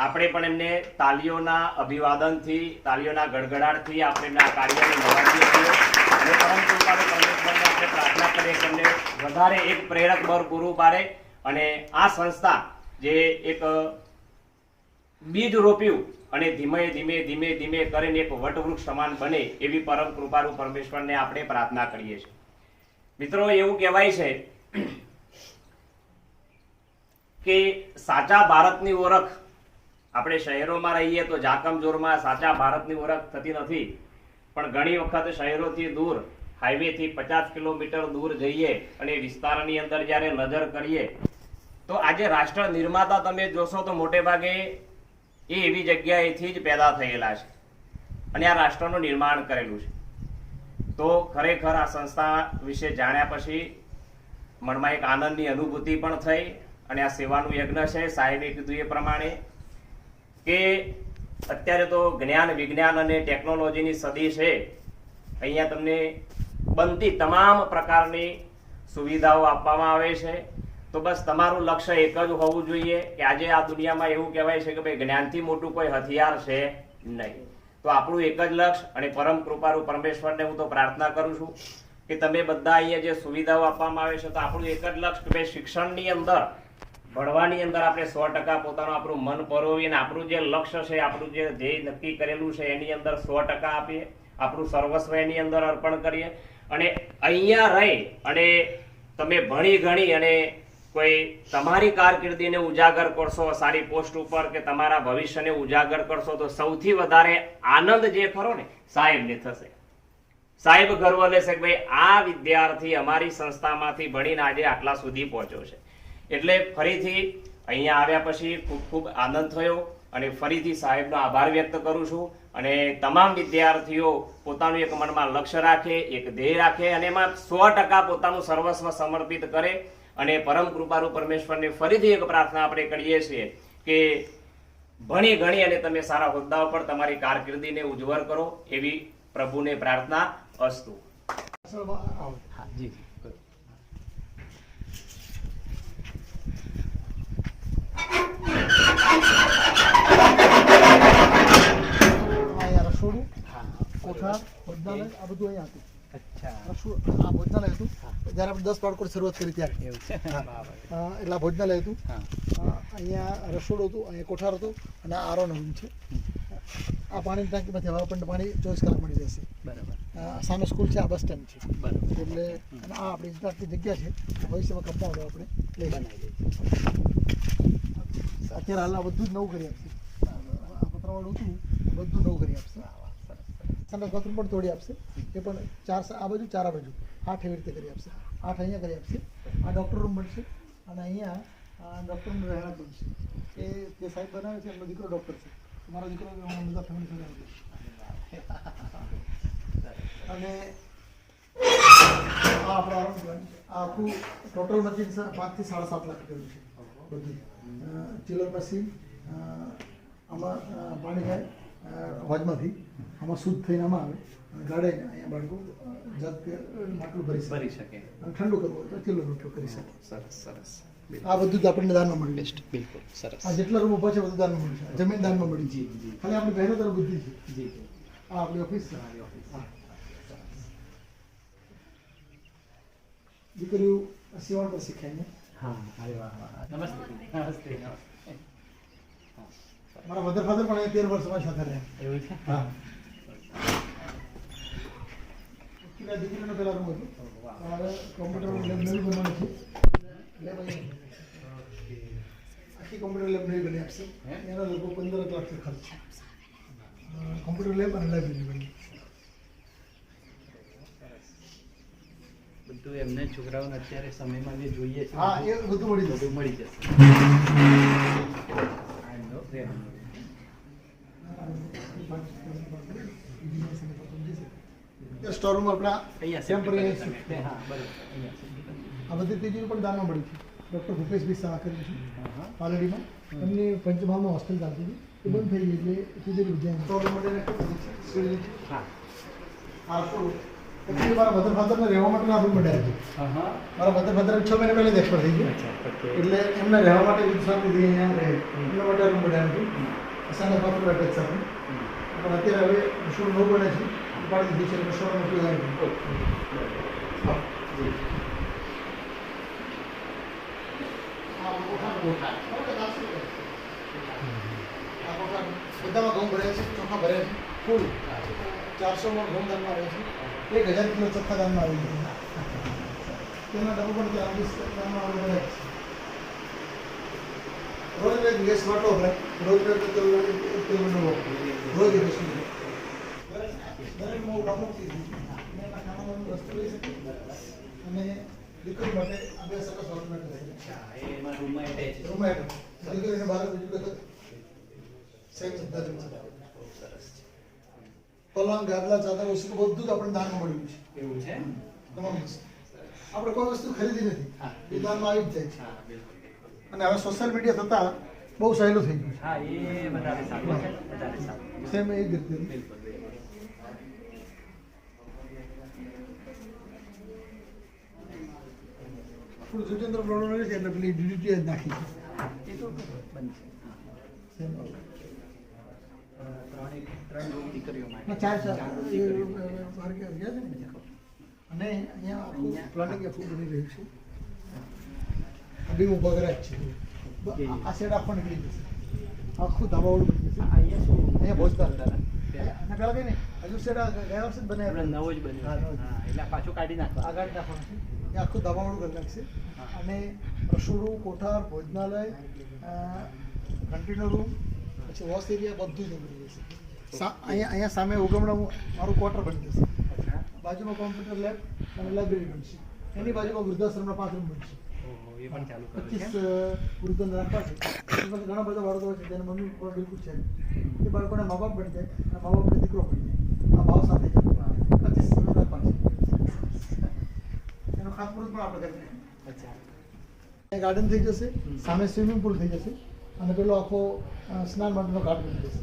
આપણે પણ એમને તાલીઓના અભિવાદનથી, તાલીઓના ગડગડાટથી આપણે એમના કાર્યને નવાજીએ છીએ. અને પરમ કૃપાળુ પરમેશ્વરને આપણે પ્રાર્થના કરીએ કે અમને વધારે એક પ્રેરક બળ પૂરું પાડે અને આ સંસ્થા જે એક બીજ રોપ્યું અને ધીમે ધીમે ધીમે ધીમે કરીને એક વટવૃક્ષ સમાન બને એવી પરમ કૃપાળુ પરમેશ્વરને આપણે પ્રાર્થના કરીએ છીએ. મિત્રો, એવું કહેવાય છે કે સાચા ભારતની ઓળખ આપણે શહેરોમાં રહીએ તો જાકમજોરમાં સાચા ભારતની ઓળખ થતી નથી, પણ ઘણી વખત શહેરોથી દૂર હાઈવેથી 50 કિલોમીટર દૂર જઈએ અને વિસ્તારની અંદર જ્યારે નજર કરીએ તો આજે રાષ્ટ્ર નિર્માતા તમે જોશો તો મોટે ભાગે એ એવી જગ્યાએથી જ પેદા થયેલા છે અને આ રાષ્ટ્રનું નિર્માણ કરેલું છે. તો ખરેખર આ સંસ્થા વિશે જાણ્યા પછી મનમાં એક આનંદની અનુભૂતિ પણ થઈ અને આ સેવાનું યજ્ઞ છે. સાહેબે કીધું એ પ્રમાણે કે અત્યારે તો જ્ઞાન વિજ્ઞાન અને ટેકનોલોજીની સદી છે. અહીંયા તમને બનતી તમામ પ્રકારની સુવિધાઓ આપવામાં આવે છે. તો બસ તમારું લક્ષ્ય એક જ હોવું જોઈએ કે આજે આ દુનિયામાં એવું કહેવાય છે કે ભાઈ જ્ઞાનથી મોટું કોઈ હથિયાર છે નહીં. તો આપણું એક જ લક્ષ્ય અને પરમ કૃપાળુ પરમેશ્વરને હું તો પ્રાર્થના કરું છું કે તમે બધા અહીંયા જે સુવિધાઓ આપવામાં આવે છે તો આપણું એક જ લક્ષ્ય કે ભાઈ શિક્ષણની અંદર ભણવાની અંદર આપણે 100% પોતાનું આપણું મન પરોવીને આપણું જે લક્ષ્ય છે આપણું જે ધ્યેય નક્કી કરેલું છે એની અંદર 100% આપીએ, આપણું સર્વસ્વ એની અંદર અર્પણ કરીએ અને અહીંયા રહી અને તમે ભણી ગણી અને કોઈ તમારી કારકિર્દીને ઉજાગર કરશો સારી પોસ્ટ ઉપર કે તમારા ભવિષ્યને ઉજાગર કરશો તો સૌથી વધારે આનંદ જે ખરો ને સાહેબને થશે. સાહેબ ગર્વ લેશે કે ભાઈ આ વિદ્યાર્થી અમારી સંસ્થામાંથી ભણીને આજે આટલા સુધી પહોંચ્યો છે. એટલે ફરીથી અહીંયા આવ્યા પછી ખૂબ ખૂબ આનંદ થયો અને ફરીથી સાહેબનો આભાર વ્યક્ત કરું છું અને તમામ વિદ્યાર્થીઓ પોતાનું એક મનમાં લક્ષ્ય રાખે, એક ધ્યેય રાખે અને એમાં 100% પોતાનું સર્વસ્વ સમર્પિત કરે અને પરમ કૃપાળુ પરમેશ્વરને ફરીથી એક પ્રાર્થના આપણે કરીએ છીએ કે ભણી ગણી અને તમે સારા હોદ્દાઓ પર તમારી કારકિર્દીને ઉજ્જવળ કરો એવી પ્રભુને પ્રાર્થના. અસ્તુ. રસોડું, કોઠા, ભોજનાલય આ બધું અહીંયા હતું. આ ભોજનાલય હતું જ્યારે આપણે 10 બાળકોની શરૂઆત કરી ત્યારે એટલે આ ભોજનાલય હતું. અહીંયા રસોડું હતું, અહીંયા કોઠાર હતું અને આ આરોનો રૂમ છે. આ પાણીની ટાંકીમાંથી હવા પણ પાણી 24 કલાક મળી રહેશે. બરાબર. સામે સ્કૂલ છે, આ બસ સ્ટેન્ડ છે. બરાબર. એટલે આ આપણી ઇન્ટરેસ્ટની જગ્યા છે. ભવિષ્યમાં કપડાં આપણે લઈ બનાવી અત્યારે હાલ આ બધું જ નવું કરી આપશે. આ પતરાવાળું હતું બધું નવું કરી આપશે. સંડાસ બાથરૂમ પણ તોડી આપશે. એ પણ 4 આ બાજુ 4 આ બાજુ 8 એવી રીતે કરી આપશે. 8 અહીંયા કરી આપશે. આ ડૉક્ટર રૂમ બનશે અને અહીંયા ડૉક્ટરનું રહેણાંક બનશે. એ જે સાહેબ બનાવે છે એમનો દીકરો ડૉક્ટર છે. મારો દીકરો બધા ફેમિલી સાથે અને આ આપણો આરામ પ્લાન છે. આ આખું ટોટલ મશીન 5 થી 7.5 લાખ રૂપિયાનું છે બધું. ચિલર મશીન આમાં પાણી જાય હોજમાંથી, આમાં શુદ્ધ થઈને આમાં આવે ગાળે અહીંયા બાળકો જગ માટલું ભરી શકે અને ઠંડુ કરવું હોય તો ચિલ્લરનો ઉપયોગ કરી શકે. સરસ સરસ. આ બધું જ આપણને દાનમાં મળી બેસ્ટ. બિલકુલ સરસ. આ જેટલા રૂમ ઊભા છે બધું દાનમાં મળશે. જમીન દાનમાં મળી છે. ખાલી આપણે પહેલો તરફ બુદ્ધિ છે. જી. આ આપણી ઓફિસ છે. દીકરીઓ સીવણ પર શીખાય. હા. અરે વાહ વાહ. નમસ્તે. નમસ્તે. મારા મધર ફાધર પણ 13 વર્ષ અમારી સાથે રહ્યા. એવું છે? હા. દીકરીનો પહેલા રૂમ હતો. હવે કોમ્પ્યુટર લેબ નવી બનવાની છે. લેબ આખી કોમ્પ્યુટર લેબ નવી બની આપશે. એનો લગભગ 15 લાખ ખર્ચ છે. કોમ્પ્યુટર લેબ અને લાઇબ્રેરી બની. બધું એમને છોકરાઓને અત્યારે સમયમાં જે જોઈએ છે હા એ બધું મળી જશે. સ્ટોર રૂમ આપણા ટેમ્પરરી છે. હા બરાબર. આ બધી ત્રીજી પણ દાનમાં મળી છે. ડૉક્ટર ભૂપેશ બી શાહ કર્યું છે પાલડીમાં. એમની પંચમહાલમાં હોસ્ટેલ ચાલતી હતી એ બંધ થઈ ગઈ એટલે ત્રીજી વિદ્યા સ્ટોર રૂમ માટે હા આ પછી મારા મધર ફાધરને રહેવા માટેના રૂમ બનાવ્યા છે. મારા મધર ફાધર 6 મહિના પહેલાં જ એક્સપર્ટ થઈ ગયું એટલે એમને રહેવા માટે ગુજરાતથી અહીંયા રહે એમના માટે રૂમ બનાવ્યું હતું. અસાના પાત્ર અટેચ સાથે પણ અત્યારે હવે રસોડું નવું બને છે. પાડી દીધી છે રસોડામાં ઉપયોગ આવી બધામાં ઘઉં ભર્યા છે, ચોખા ભર્યા છે, ફૂલ 400 મણ ઘઉં દાનમાં આવે છે, 1000 કિલો ચોખા દાનમાં આવી ગયા. તેના ડબ્બો પણ ત્યાં 20 દાનમાં આવે ભરાય છે. રોજ એક ગેસ વાટો ભરાય, રોજ એક કિલોમીટર રોજ એક ગેસ દરેક મોં ડબોથી અને એના ખાનામાં વસ્તુ લઈ શકે અને દીકરી માટે આ બે સરસ ઓર્નામેન્ટ છે. એમાં રૂમમાં એટેચ રૂમમાં દીકરીને બહાર બીજું બધું સેમ સુવિધા છે. પલંગ, ગાદલા, ચાદર વસ્તુ બધું જ આપણે દાનમાં મળ્યું છે. એવું છે. તમામ વસ્તુ આપણે કોઈ વસ્તુ ખરીદી નથી, એ દાનમાં આવી જ જાય છે. હા, બિલકુલ. અને હવે સોશિયલ મીડિયા થતાં બહુ સહેલું થઈ ગયું હા, એ વધારે સારું છે, વધારે સારું. છે. સેમ એ જ રીતે બિલકુલ. આપણું સુચેન્દ્ર બ્લોડો નથી એટલે પેલી ડીડીટી જ નાખી છે. એ તો બનશે. સેમ ત્રણ રૂમ દીકરીઓ માટે. ચાર ચાર ચાર રૂમ એ દીકરીઓ. બહાર ગયા છે ને અને અહીંયા આખું પ્લાનિંગ એ ફૂલ બની રહ્યું છે. બી ઊભા કર્યા જ છે. આ સાઈડ આખો નીકળી જશે, આખું ધાબાવાળું બની જશે. અહીંયા શું? અહીંયા ભોજતા પહેલા. અને પેલા કઈ નહીં હજુ સાઈડ ગયા વર્ષે જ આપણે બનાવ્યા નવો જ બન્યો હા, છે. નવો જ. હા, એટલે આ પાછું કાઢી નાખવા. આગળ નાખવાનું છે. એ આખું ધાબાવાળું કરી નાખશે અને રસોડું, કોઠાર, ભોજનાલય, કન્ટેનર રૂમ, પછી વોશ એરિયા બધું જ બની જશે. અહીંયા સામે ઉગમણાનું મારું ક્વાર્ટર બની જશે. બાજુમાં કોમ્પ્યુટર લેબ અને લાઇબ્રેરી બનશે. એની બાજુમાં વૃદ્ધાશ્રમના 5 રૂમ બનશે. ઓહો, એ પણ ચાલુ કર્યું 25 છે. વૃદ્ધોને રાખવા છે. એમાં ઘણા બધા બાળકો હોય છે જેને મમ્મી પપ્પા બિલકુલ છે નહીં. એ બાળકોને મા બાપ બની જાય અને મા બાપને દીકરો બની જાય. આ ભાવ સાથે જાય 25 રાખવા છે. એનો ખાસ પુરુષ પણ આપણે કરી અચ્છા. ગાર્ડન થઈ જશે, સામે સ્વિમિંગ પુલ થઈ જશે અને પેલો આખો સ્નાન માટેનો ઘાટ બની જશે.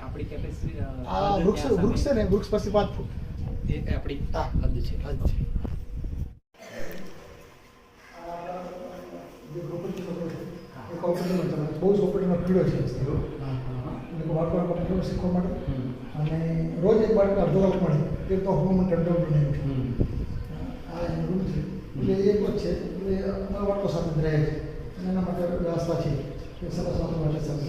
આપણી કેપેસિટી આ વૃક્ષ છે ને, વૃક્ષ પછી 5 ફૂટ એ આપણી હા. હદ છે. હદ છે. જે પ્રોપર્ટી લોકો છે એ કોમ્પ્યુટરમાં ચાલે છે. બહુ જ કોમ્પ્યુટરમાં પીડો છે એટલે બાળકોને કોમ્પ્યુટર શીખવા માટે અને રોજ એક બાળકને અડધો કલાક મળે એ તો હોમ ટેન્ડર બનાવ્યું છે. આ એનો રૂમ છે એટલે એક જ છે એટલે અમારા બાળકો સાથે જ રહે છે અને એના માટે વ્યવસ્થા છે એ સરસ માટે સરસ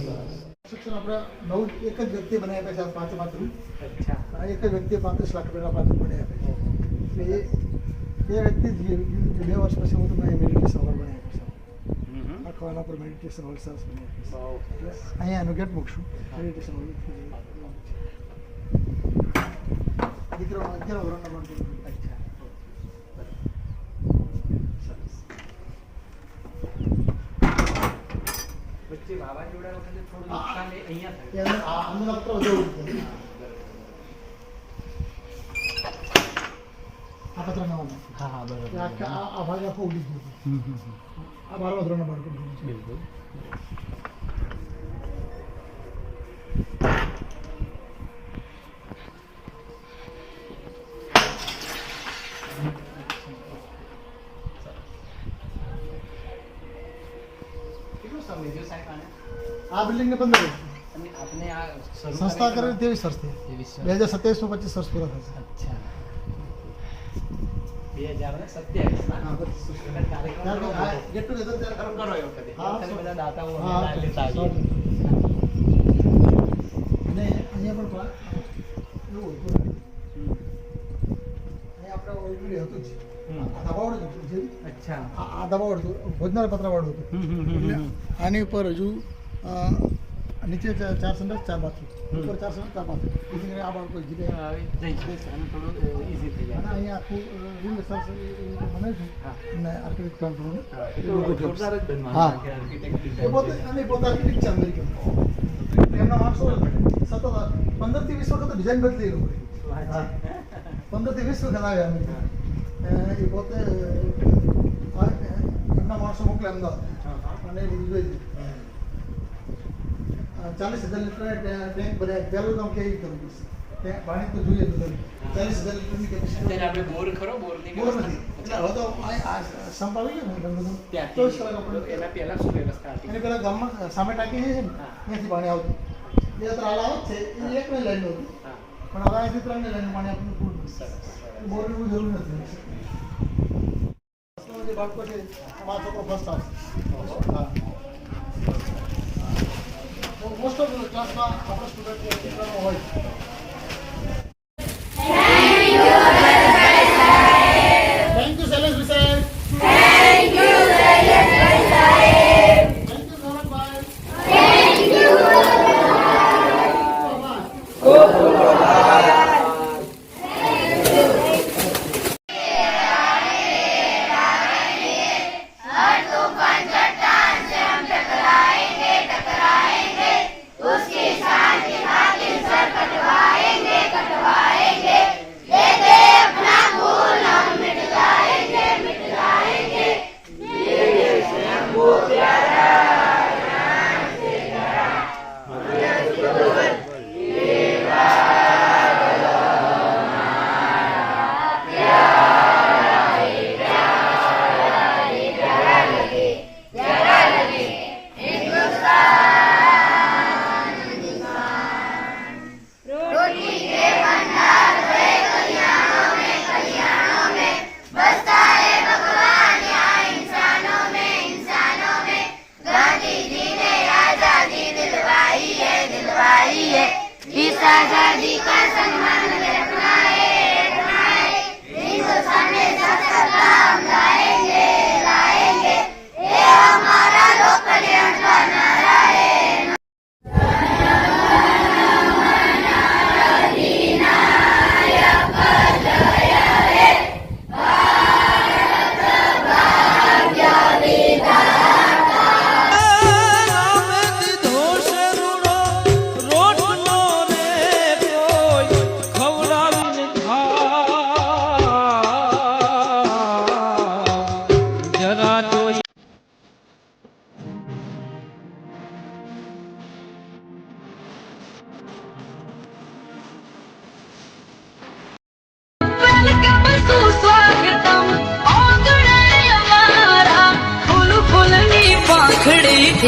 શિક્ષણ આપણે નવું એક જ વ્યક્તિ બનાવી આપે છે 5 રૂમ. અચ્છા. એક જ વ્યક્તિએ 35 લાખ રૂપિયાના 5 રૂમ બનાવી આપે છે એટલે એ વ્યક્તિ 2 વર્ષ પછી હું તમને મેડિટેશન હોલ બનાવી આપીશ. આખો આના પર મેડિટેશન હોલ સરસ બનાવી આપીશ. એટલે અહીંયા એનું ગેટ મૂકશું મેડિટેશન હોલ. દીકરો 11 ધોરણનો ભણતો હતો. અચ્છા. વચ્ચે વાવાઝોડા વખતે થોડું નુકસાન એ અહીંયા થયું. એ અંદર તો વધુ આ પત્ર નવા હા હા બરાબર. આ ભાગ આખો ઉડી ગયો. આ 12મા ધોરણનો બાળકો છે. બિલકુલ. કેટલો સમય થયો સાહેબ આને? આ બિલ્ડિંગને 15 વર્ષ. અને આપને આ શરૂ સંસ્થા કરે કરેલી 23 વર્ષથી. 23 વર્ષ. 2027માં 25 વર્ષ પૂરા થશે. અચ્છા. 2027 હા, 25 વર્ષ. એટલે કાર્યક્રમ આ ગેટ ટુગેધર ત્યારે કરો કરો. એ વખતે. હા, એ વખતે બધા દાતાઓ હા, અમને લેતા આવીએ. અને અહીંયા પણ એવું હતું. અહીંયા આપણે ઓલરેડી હતું જ. આ દબાવાળું જ હતું. અચ્છા. આ દબાવાળું હતું. ભોજનાલય પતરાવાળું હતું. એટલે આની ઉપર હજુ નીચે 4 સંડાસ 4 બાથરૂમ, ઉપર 4 સંડાસ 4 બાથરૂમ. એથી કરીને આ બાળકો જગ્યાએ હવે જઈ જઈશ અને થોડું ઈઝી થઈ અને જાય. અહીંયા આખું રીલ સરસ એવી રીતે બને છે હા. અને આર્કિટેક્ટ કામ કરવાનું એ તો જોરદાર જ બનવાનું હા. છે કે architect એ design. પોતે અને પોતે આર્કિટેક્ટ છે અમેરિકન. એમના માણસો સતત 15 થી 20 વખત ડિઝાઇન બદલી એ લોકોએ. હા. 15 થી 20 વખત આવ્યા અમેરિકન. એ પોતે એમના માણસો મોકલે અમદાવાદ અને એ બધું જોઈ લીધું. 40,000 લીટર ટેન્ક બનાવ્યા. પહેલું કામ કેવી કરવું પડશે પાણી તો જોઈએ તો 40,000 લીટરની કેપેસિટી. અત્યારે આપણે બોર ખરો બોરની બોર નથી એટલે હવે તો આ સંપ આવી ગયો ને બધું 24 કલાક આપણે એના પહેલા શું વ્યવસ્થા હતી? એની પેલા ગામમાં સામે ટાંકી છે ને હા. ત્યાંથી પાણી આવતું. એ અત્યારે હાલ આવે જ છે એ એક નહીં લાઈન હતું હા. પણ હવે અહીંથી 3 ને લઈને પાણી આપણને પૂરું મળશે. બોલવું જરૂર નથી. જે બાળકો છે અમારા છોકરો ફર્સ્ટ આવશે. હા, મોસ્ટ ઓફ ક્લાસમાં આપણા સ્ટુડન્ટ કેટલાનો હોય. થેન્ક યુ શૈલેષભાઈ સાહેબ. થેન્ક યુ શૈલેષભાઈ સાહેબ. Thank you Gauravbhai. Thank you. इस आजादी का सम्मान रखना है हिंदुस्तान में सत्ता हम लाएंगे लाएंगे ये हमारा लोक कल्याण का नारा है।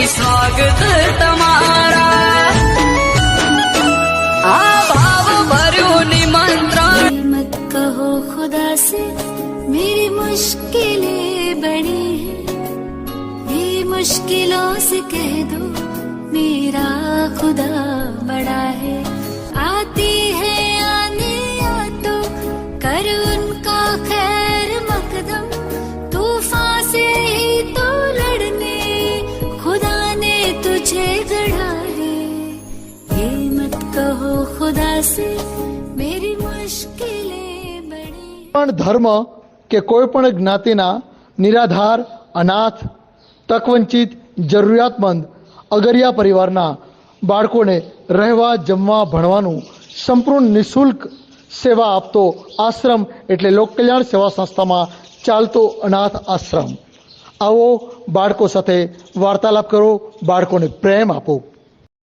स्वागत तमारा आ भाव भर्यो निमंत्रण। मत कहो खुदा से मेरी मुश्किलें बड़ी हैं, ये मुश्किलों से कह दो मेरा खुदा बड़ा है। आती है आने या तो कर उनका खैर मकदम, तूफान से ही तो लड़ने खुदा ने तुझे गढ़ा है। ये मत कहो खुदा से मेरी मुश्किलें बड़ी। પણ ધર્મ કે કોઈ પણ જ્ઞાતિના નિરાધાર, અનાથ, તકવંચિત, જરૂરિયાતમંદ, અગરિયા પરિવારના બાળકોને રહેવા, જમવા, ભણવાનું સંપૂર્ણ નિઃશુલ્ક સેવા આપતો આશ્રમ એટલે લોક કલ્યાણ સેવા સંસ્થામાં ચાલતો અનાથ આશ્રમ. આવો બાળકો સાથે વાર્તાલાપ કરો, બાળકોને પ્રેમ આપો.